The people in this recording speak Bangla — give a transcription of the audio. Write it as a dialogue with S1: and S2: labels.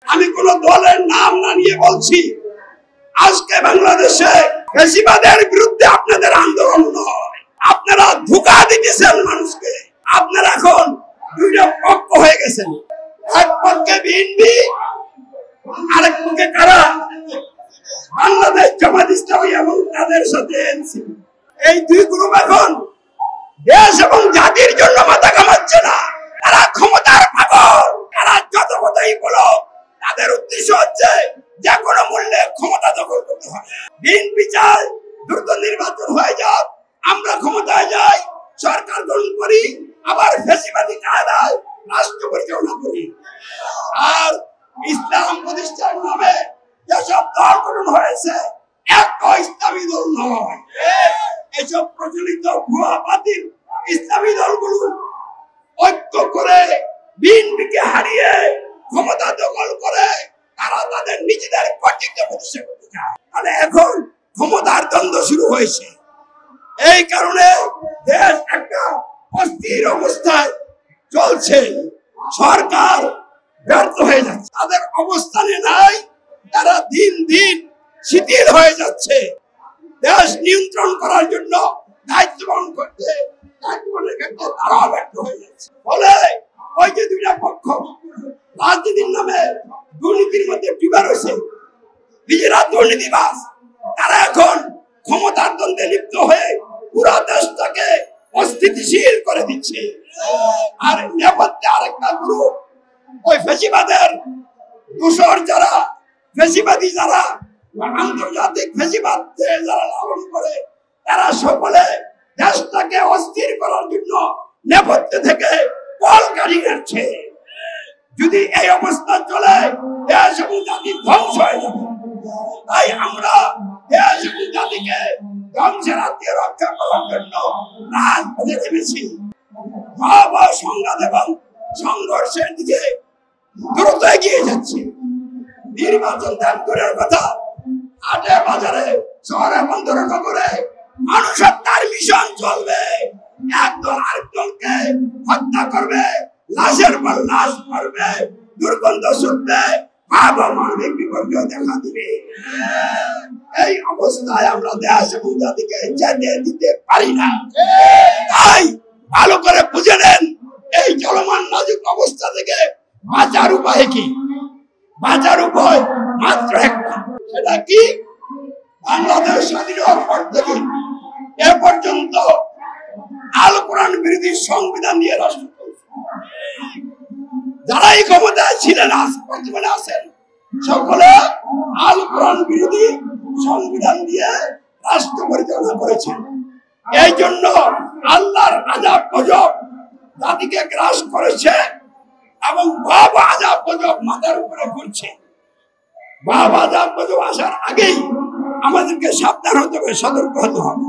S1: আমি কোন দলের নাম না নিয়ে বলছি, আজকে বাংলাদেশে ফ্যাসিবাদের বিরুদ্ধে আপনাদের আন্দোলন নয়, আপনারা ধোঁকা দিতেছেন মানুষকে। আপনারা এখন দুইটা পক্ষ হয়ে গেছেন, এক পক্ষে বিএনপি, আরেক পক্ষে কারা? বাংলাদেশ জামাত ইসলামী এবং তাদের সাথে এনসিপি। এই দুই গ্রুপ এখন দেশ এবং জাতির জন্য মাথা ঘামাচ্ছে না। তারা ক্ষমতার পাগল। তারা যত কথাই বলো, তাদের উদ্দেশ্য হচ্ছে যে কোনো মূল্যে ক্ষমতা দখল করতে হবে। বিএনপি চায় দ্রুত নির্বাচন হয়ে যাক, আমরা ক্ষমতায় যাই, সরকার গঠন করি, আবার ফ্যাসিবাদী কায়দায় রাষ্ট্র পরিচালনা করি। আর ইসলাম প্রতিষ্ঠার নামে যেসব দল গঠন হয়েছে, একটা ইসলামী দল নয়। এসব প্রচলিত ভুয়া বাতিল ইসলামী দলগুলো ঐক্য করে বিএনপিকে হারিয়ে ক্ষমতা দখল করে তারা তাদের নিজেদের কর্তৃত্ব প্রতিষ্ঠা করতে চায়। তাহলে এখন ক্ষমতার দ্বন্দ্ব শুরু হয়েছে। এই কারণে দেশ একটা অস্থির অবস্থায় চলছে। সরকার ব্যর্থ হয়ে যাচ্ছে, তাদের অবস্থানে নাই, তারা দিন দিন শিথিল হয়ে যাচ্ছে। দেশ নিয়ন্ত্রণ করার জন্য দায়িত্ব পালন করতে তারা ব্যর্থ হয়ে যাচ্ছে। ফলে ওই যে দুইটা পক্ষ রাজনীতির নামে দুর্নীতির মধ্যে ডুবে রয়েছে, নিজেরা দুর্নীতিবাজ, তারা এখন ক্ষমতার দ্বন্দ্বে লিপ্ত হয়ে পুরো দেশটাকে অস্থিতিশীল করে দিচ্ছে। আর নেপথ্যে আরেকটা গ্রুপ, ওই ফ্যাসিবাদের দূষর যারা, ফ্যাসিবাদী যারা, আন্তর্জাতিক ফ্যাসিবাদ যারা লালন করে, তারা সকলে দেশটাকে অস্থির করার জন্য নেপথ্যে থেকে বল গাড়ি কাটছে। যদি এই অবস্থা চলে, দেশ এবং জাতি ধ্বংস হয়ে যাবে। তাই আমরা দেশ এবং জাতিকে ধ্বংসের হাত থেকে রক্ষা করার জন্য রাজপথে নেমেছি। ভয়াবহ সংঘাত এবং সংঘর্ষের দিকে দ্রুত এগিয়ে যাচ্ছে। নির্বাচন ত্যাগ করার কথা, হাটে বাজারে শহরে বন্দরে নগরে মানুষ হত্যার মিশন চলবে। একদল আরেকদলকে হত্যা করবে, লাশের পর লাশ মারবে, দুর্গন্ধ ছুটবে, ভয়াবহ মানবিক বিপর্যয় দেখা দিবে। এই অবস্থায় আমরা দেশ এবং জাতিকে যেতে দিতে পারি না। তাই ভালো করে বুঝে নেন, এই চলমান নাজুক অবস্থা থেকে বাঁচার উপায় কি? বাঁচার উপায় মাত্র একটা, সেটা কি? বাংলাদেশ স্বাধীন হওয়ার পর থেকে এ পর্যন্ত আল কোরআন বিরোধী সংবিধান দিয়ে রাষ্ট্র চলছে। যারাই ক্ষমতায় ছিলেন, বর্তমানে আছেন, সকলে আল কোরআন বিরোধী সংবিধান দিয়ে রাষ্ট্র পরিচালনা করেছেন। এই জন্য আল্লাহর আযাব গজব জাতিকে গ্রাস করেছে এবং ভয়াবহ আযাব গজব মাথার উপরে ঘুরছে। ভয়াবহ আযাব গজব আসার আগেই আমাদেরকে সাবধান হতে হবে, সতর্ক হতে হবে।